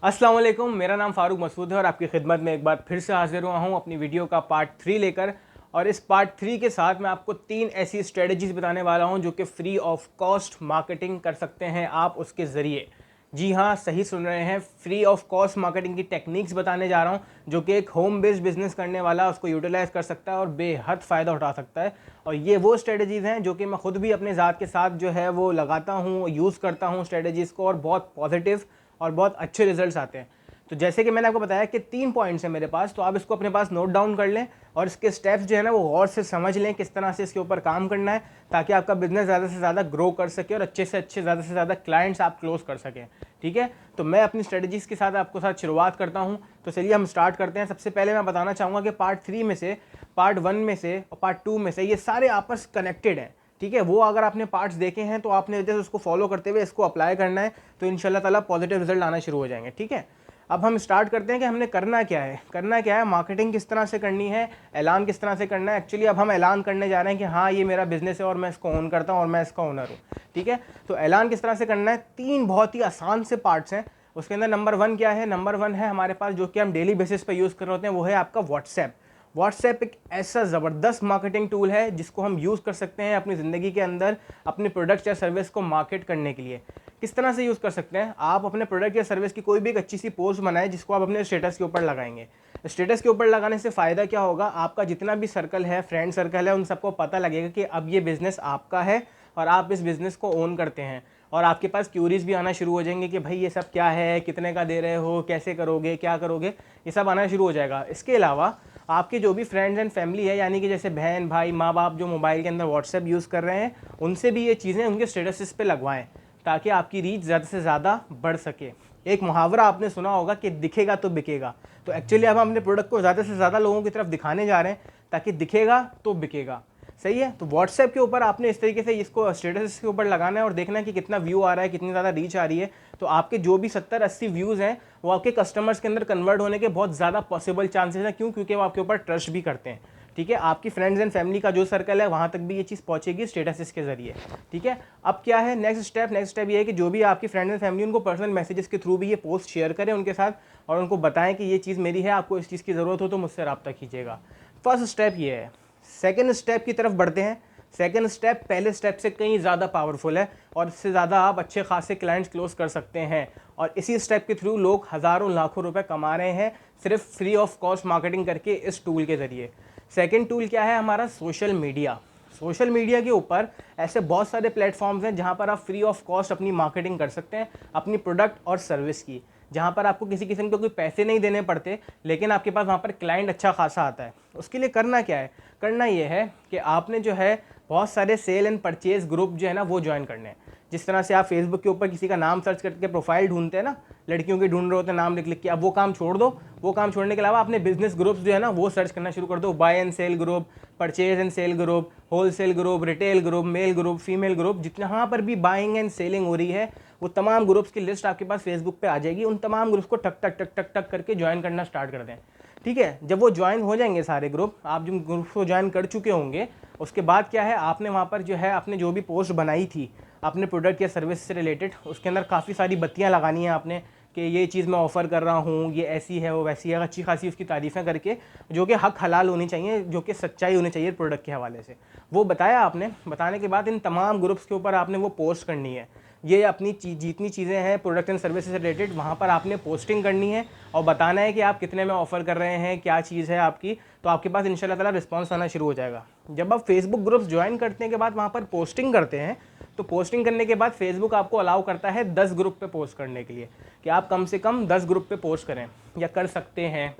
अस्सलाम वालेकुम, मेरा नाम फ़ारूक मसूद है और आपकी खिदमत में एक बार फिर से हाजिर हुआ हूँ अपनी वीडियो का पार्ट 3 लेकर। और इस पार्ट 3 के साथ मैं आपको 3 ऐसी स्ट्रेटजीज़ बताने वाला हूँ जो कि फ्री ऑफ कॉस्ट मार्केटिंग कर सकते हैं आप उसके ज़रिए। जी हाँ, सही सुन रहे हैं, फ्री ऑफ कॉस्ट मार्केटिंग की टेक्निक्स बताने जा रहा हूँ जो कि एक होम बेस्ड बिजनेस करने वाला उसको यूटिलाइज़ कर सकता है और बेहद फ़ायदा उठा सकता है। और ये वो स्ट्रेटजीज़ हैं जो कि मैं खुद भी अपने ज़ात के साथ जो है वो लगाता हूँ, यूज़ करता हूँ स्ट्रेटजीज़ को, और बहुत पॉजिटिव और बहुत अच्छे रिजल्ट्स आते हैं। तो जैसे कि मैंने आपको बताया कि 3 पॉइंट्स हैं मेरे पास, तो आप इसको अपने पास नोट डाउन कर लें और इसके स्टेप्स जो है ना वो गौर से समझ लें किस तरह से इसके ऊपर काम करना है, ताकि आपका बिजनेस ज़्यादा से ज़्यादा ग्रो कर सके और अच्छे से अच्छे ज़्यादा से ज़्यादा क्लाइंट्स आप क्लोज कर सकें। ठीक है, तो मैं अपनी स्ट्रेटजीज़ के साथ आपको साथ शुरुआत करता हूँ। तो चलिए हम स्टार्ट करते हैं। सबसे पहले मैं बताना चाहूँगा कि पार्ट 3 में से, पार्ट 1 में से और पार्ट 2 में से ये सारे आपस कनेक्टेड हैं। ठीक है, वो अगर आपने पार्ट्स देखे हैं तो आपने जैसे उसको फॉलो करते हुए इसको अप्लाई करना है, तो इंशाल्लाह ताला पॉजिटिव रिजल्ट आना शुरू हो जाएंगे। ठीक है, अब हम स्टार्ट करते हैं कि हमने करना क्या है। मार्केटिंग किस तरह से करनी है, ऐलान किस तरह से करना है। एक्चुअली अब हम ऐलान करने जा रहे हैं कि हाँ ये मेरा बिजनेस है और मैं इसको ओन करता हूँ और मैं इसका ओनर हूँ। ठीक है, तो ऐलान किस तरह से करना है, 3 बहुत ही आसान से पार्ट्स हैं। उसके अंदर नंबर 1 क्या है, नंबर 1 है हमारे पास जो कि हम डेली बेसिस पे यूज़ कर रहे होते हैं, वो है आपका व्हाट्सएप। व्हाट्सएप एक ऐसा ज़बरदस्त मार्केटिंग टूल है जिसको हम यूज़ कर सकते हैं अपनी ज़िंदगी के अंदर अपने प्रोडक्ट या सर्विस को मार्केट करने के लिए। किस तरह से यूज़ कर सकते हैं, आप अपने प्रोडक्ट या सर्विस की कोई भी एक अच्छी सी पोस्ट बनाएं जिसको आप अपने स्टेटस के ऊपर लगाएंगे। स्टेटस के ऊपर लगाने से फ़ायदा क्या होगा, आपका जितना भी सर्कल है, फ्रेंड सर्कल है, उन सबको पता लगेगा कि अब ये बिज़नेस आपका है और आप इस बिज़नेस को ओन करते हैं। और आपके पास क्यूरीज भी आना शुरू हो जाएंगे कि भाई ये सब क्या है, कितने का दे रहे हो, कैसे करोगे, क्या करोगे, ये सब आना शुरू हो जाएगा। इसके अलावा आपके जो भी फ्रेंड्स एंड फैमिली है, यानी कि जैसे बहन भाई माँ बाप जो मोबाइल के अंदर व्हाट्सएप यूज़ कर रहे हैं, उनसे भी ये चीज़ें उनके स्टेटस पे लगवाएं ताकि आपकी रीच ज़्यादा से ज़्यादा बढ़ सके। एक मुहावरा आपने सुना होगा कि दिखेगा तो बिकेगा। तो एक्चुअली अब हम अपने प्रोडक्ट को ज़्यादा से ज़्यादा लोगों की तरफ दिखाने जा रहे हैं ताकि दिखेगा तो बिकेगा। सही है, तो व्हाट्सएप के ऊपर आपने इस तरीके से इसको स्टेटस के ऊपर लगाना है और देखना है कि कितना व्यू आ रहा है, कितनी ज़्यादा रीच आ रही है। तो आपके जो भी 70-80 व्यूज़ हैं वो आपके कस्टमर्स के अंदर कन्वर्ट होने के बहुत ज़्यादा पॉसिबल चांसेस हैं। क्यों? क्योंकि वो आपके ऊपर ट्रस्ट भी करते हैं। ठीक है, आपकी फ्रेंड्स एंड फैमिली का जो सर्कल है वहाँ तक भी ये चीज़ पहुँचेगी स्टेटस के जरिए। ठीक है, अब क्या है नेक्स्ट स्टेप ये है कि जो भी आपकी फ्रेंड्स एंड फैमिली, उनको पर्सनल मैसेजेस के थ्रू भी ये पोस्ट शेयर करें उनके साथ और उनको बताएं कि ये चीज़ मेरी है, आपको इस चीज़ की ज़रूरत हो तो मुझसे रब्ता कीजिएगा। फर्स्ट स्टेप ये है। सेकेंड स्टेप की तरफ बढ़ते हैं। सेकेंड स्टेप पहले स्टेप से कहीं ज़्यादा पावरफुल है और इससे ज़्यादा आप अच्छे खासे क्लाइंट्स क्लोज कर सकते हैं। और इसी स्टेप के थ्रू लोग हज़ारों लाखों रुपए कमा रहे हैं सिर्फ फ्री ऑफ कॉस्ट मार्केटिंग करके इस टूल के ज़रिए। सेकेंड टूल क्या है हमारा, सोशल मीडिया। सोशल मीडिया के ऊपर ऐसे बहुत सारे प्लेटफॉर्म्स हैं जहां पर आप फ्री ऑफ कॉस्ट अपनी मार्केटिंग कर सकते हैं अपनी प्रोडक्ट और सर्विस की, जहां पर आपको किसी किस्म के कोई पैसे नहीं देने पड़ते, लेकिन आपके पास वहां पर क्लाइंट अच्छा खासा आता है। उसके लिए करना क्या है, करना ये है कि आपने जो है बहुत सारे सेल एंड परचेज ग्रुप जो है ना वो ज्वाइन करने हैं। जिस तरह से आप फेसबुक के ऊपर किसी का नाम सर्च करके प्रोफाइल ढूंढते हैं ना, लड़कियों की ढूंढ रहे होते हैं नाम लिख लिख के, अब वो काम छोड़ दो। वो काम छोड़ने के अलावा अपने बिजनेस ग्रुप्स जो है ना वो सर्च करना शुरू कर दो। Buy and sell group, purchase and sell group, wholesale group, retail group, male group, female group, जितना पर भी बाइंग एंड सेलिंग हो रही है वो तमाम ग्रुप्स की लिस्ट आपके पास फेसबुक पे आ जाएगी। उन तमाम ग्रुप्स को टक टक टक टक टक करके ज्वाइन करना स्टार्ट कर दें। ठीक है, जब वो ज्वाइन हो जाएंगे सारे ग्रुप, आप जिन ग्रुप्स को ज्वाइन कर चुके होंगे, उसके बाद क्या है, आपने वहाँ पर जो है आपने जो भी पोस्ट बनाई थी अपने प्रोडक्ट या सर्विस से रिलेटेड, उसके अंदर काफ़ी सारी बत्तियाँ लगानी है आपने कि ये चीज़ मैं ऑफ़र कर रहा हूँ, ये ऐसी है वो वैसी है, अच्छी खासी उसकी तारीफ़ें करके, जो कि हक हलाल होनी चाहिए, जो कि सच्चाई होनी चाहिए प्रोडक्ट के हवाले से। वो बताया आपने, बताने के बाद इन तमाम ग्रुप्स के ऊपर आपने वो पोस्ट करनी है। ये अपनी जितनी चीज़ें हैं प्रोडक्ट एंड सर्विस से रिलेटेड वहाँ पर आपने पोस्टिंग करनी है और बताना है कि आप कितने में ऑफ़र कर रहे हैं, क्या चीज़ है आपकी। तो आपके पास इंशाल्लाह ताला रिस्पॉन्स आना शुरू हो जाएगा। जब आप फेसबुक ग्रुप्स ज्वाइन करने के बाद वहाँ पर पोस्टिंग करते हैं, तो पोस्टिंग करने के बाद फेसबुक आपको अलाउ करता है 10 ग्रुप पे पोस्ट करने के लिए, कि आप कम से कम 10 ग्रुप पे पोस्ट करें या कर सकते हैं।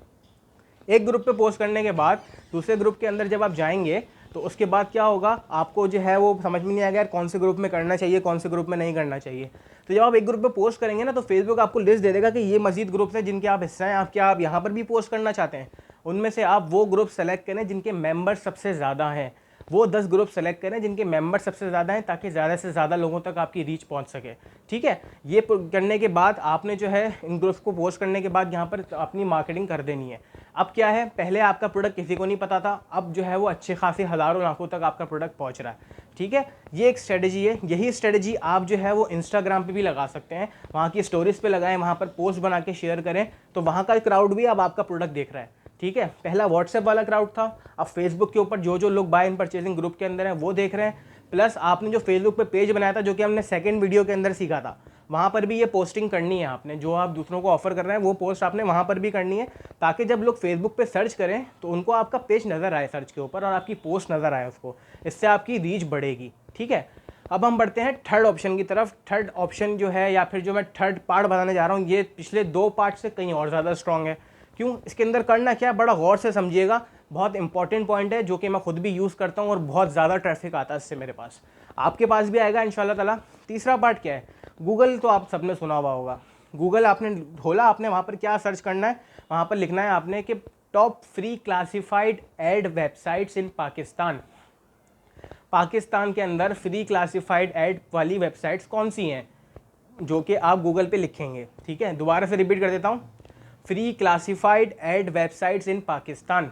एक ग्रुप पे पोस्ट करने के बाद दूसरे ग्रुप के अंदर जब आप जाएंगे तो उसके बाद क्या होगा, आपको जो है वो समझ में नहीं आएगा यार कौन से ग्रुप में करना चाहिए, कौन से ग्रुप में नहीं करना चाहिए। तो जब आप एक ग्रुप पे पोस्ट करेंगे ना, तो फेसबुक आपको लिस्ट दे देगा कि ये मजीद ग्रुप्स हैं जिनके आप हिस्सा हैं, आप क्या आप यहाँ पर भी पोस्ट करना चाहते हैं। उनमें से आप वो ग्रुप सेलेक्ट करें जिनके मेंबर सबसे ज़्यादा हैं, वो 10 ग्रुप सेलेक्ट करें जिनके मेंबर सबसे ज़्यादा हैं, ताकि ज़्यादा से ज़्यादा लोगों तक आपकी रीच पहुंच सके। ठीक है, ये करने के बाद आपने जो है इन ग्रुप्स को पोस्ट करने के बाद यहाँ पर अपनी मार्केटिंग कर देनी है। अब क्या है, पहले आपका प्रोडक्ट किसी को नहीं पता था, अब जो है वो अच्छे खासे हज़ारों लाखों तक आपका प्रोडक्ट पहुँच रहा है। ठीक है, ये एक स्ट्रेटजी है। यही स्ट्रेटजी आप जो है वो इंस्टाग्राम पे भी लगा सकते हैं, वहाँ की स्टोरीज पे लगाएं, वहाँ पर पोस्ट बना के शेयर करें, तो वहाँ का क्राउड भी अब आपका प्रोडक्ट देख रहा है। ठीक है, पहला व्हाट्सएप वाला क्राउड था, अब फेसबुक के ऊपर जो जो लोग बाय एंड परचेजिंग ग्रुप के अंदर हैं वो देख रहे हैं। प्लस आपने जो फेसबुक पे पेज बनाया था, जो कि हमने सेकंड वीडियो के अंदर सीखा था, वहाँ पर भी ये पोस्टिंग करनी है आपने, जो आप दूसरों को ऑफर कर रहे हैं वो पोस्ट आपने वहाँ पर भी करनी है, ताकि जब लोग फेसबुक पे सर्च करें तो उनको आपका पेज नज़र आए सर्च के ऊपर और आपकी पोस्ट नज़र आए उसको, इससे आपकी रीच बढ़ेगी। ठीक है, अब हम बढ़ते हैं थर्ड ऑप्शन की तरफ। थर्ड ऑप्शन जो है, या फिर जो मैं थर्ड पार्ट बताने जा रहा हूँ, ये पिछले 2 पार्ट से कहीं और ज़्यादा स्ट्रॉन्ग है। क्यों? इसके अंदर करना क्या है, बड़ा गौर से समझिएगा, बहुत इंपॉर्टेंट पॉइंट है जो कि मैं खुद भी यूज़ करता हूँ और बहुत ज़्यादा ट्रैफिक आता है इससे मेरे पास, आपके पास भी आएगा इंशाल्लाह ताला। तीसरा पार्ट क्या है? गूगल तो आप सबने सुना हुआ होगा। गूगल आपने खोला, आपने वहाँ पर क्या सर्च करना है, वहाँ पर लिखना है आपने कि top free classified ad websites in Pakistan. Pakistan के अंदर फ्री क्लासिफाइड एड वाली वेबसाइट्स कौन सी हैं, जो कि आप गूगल पे लिखेंगे। ठीक है, दोबारा से रिपीट कर देता हूँ, free classified ad websites in Pakistan.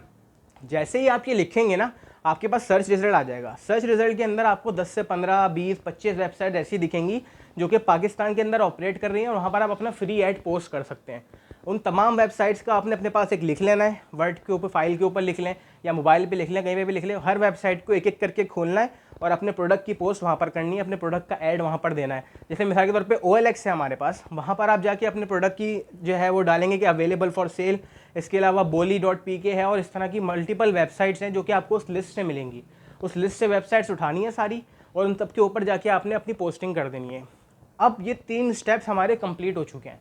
जैसे ही आप ये लिखेंगे ना, आपके पास सर्च रिजल्ट आ जाएगा। सर्च रिजल्ट के अंदर आपको 10 से 15, 20, 25 वेबसाइट ऐसी दिखेंगी जो कि पाकिस्तान के अंदर ऑपरेट कर रही हैं, और वहाँ पर आप अपना फ्री ऐड पोस्ट कर सकते हैं। उन तमाम वेबसाइट्स का आपने अपने पास एक लिख लेना है, वर्ड के ऊपर, फाइल के ऊपर लिख लें, या मोबाइल पे लिख लें, कहीं पे भी लिख लें। हर वेबसाइट को एक एक करके खोलना है और अपने प्रोडक्ट की पोस्ट वहाँ पर करनी है, अपने प्रोडक्ट का ऐड वहाँ पर देना है। जैसे मिसाल के तौर पे OLX है हमारे पास, वहाँ पर आप जाके अपने प्रोडक्ट की जो है वो डालेंगे कि अवेलेबल फॉर सेल। इसके अलावा बोली.pk है, और इस तरह की मल्टीपल वेबसाइट्स हैं जो कि आपको उस लिस्ट से मिलेंगी। उस लिस्ट से वेबसाइट्स उठानी है सारी, और उन सब के ऊपर जाके आपने अपनी पोस्टिंग कर देनी है। अब ये 3 स्टेप्स हमारे कंप्लीट हो चुके हैं।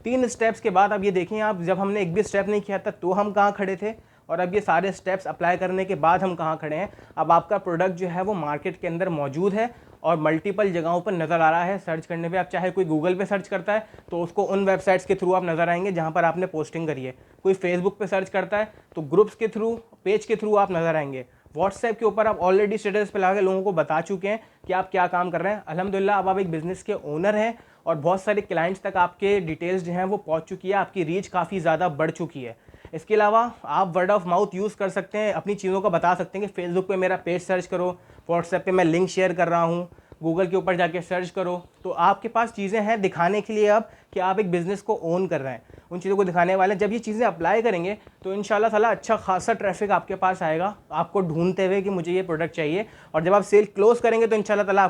3 स्टेप्स के बाद अब ये देखें आप, जब हमने एक भी स्टेप नहीं किया था तो हम कहाँ खड़े थे, और अब ये सारे स्टेप्स अप्लाई करने के बाद हम कहाँ खड़े हैं। अब आपका प्रोडक्ट जो है वो मार्केट के अंदर मौजूद है और मल्टीपल जगहों पर नज़र आ रहा है। सर्च करने पे, आप चाहे कोई गूगल पे सर्च करता है तो उसको उन वेबसाइट्स के थ्रू आप नज़र आएंगे जहाँ पर आपने पोस्टिंग करी है। कोई फेसबुक पे सर्च करता है तो ग्रुप्स के थ्रू, पेज के थ्रू आप नज़र आएंगे। व्हाट्सएप के ऊपर आप ऑलरेडी स्टेटस पे लगा के लोगों को बता चुके हैं कि आप क्या काम कर रहे हैं। अल्हम्दुलिल्लाह अब आप एक बिज़नेस के ओनर हैं और बहुत सारे क्लाइंट्स तक आपके डिटेल्स जो हैं वो पहुंच चुकी है, आपकी रीच काफ़ी ज़्यादा बढ़ चुकी है। इसके अलावा आप वर्ड ऑफ माउथ यूज़ कर सकते हैं, अपनी चीज़ों को बता सकते हैं कि फेसबुक पे मेरा पेज सर्च करो, व्हाट्सएप पे मैं लिंक शेयर कर रहा हूँ, गूगल के ऊपर जाके सर्च करो। तो आपके पास चीज़ें हैं दिखाने के लिए अब कि आप एक बिज़नेस को ओन कर रहे हैं, उन चीज़ों को दिखाने वाले। जब ये चीज़ें अप्लाई करेंगे तो इंशाल्लाह ताला अच्छा खासा ट्रैफिक आपके पास आएगा, आपको ढूंढते हुए कि मुझे ये प्रोडक्ट चाहिए। और जब आप सेल क्लोज करेंगे तो इंशाल्लाह ताला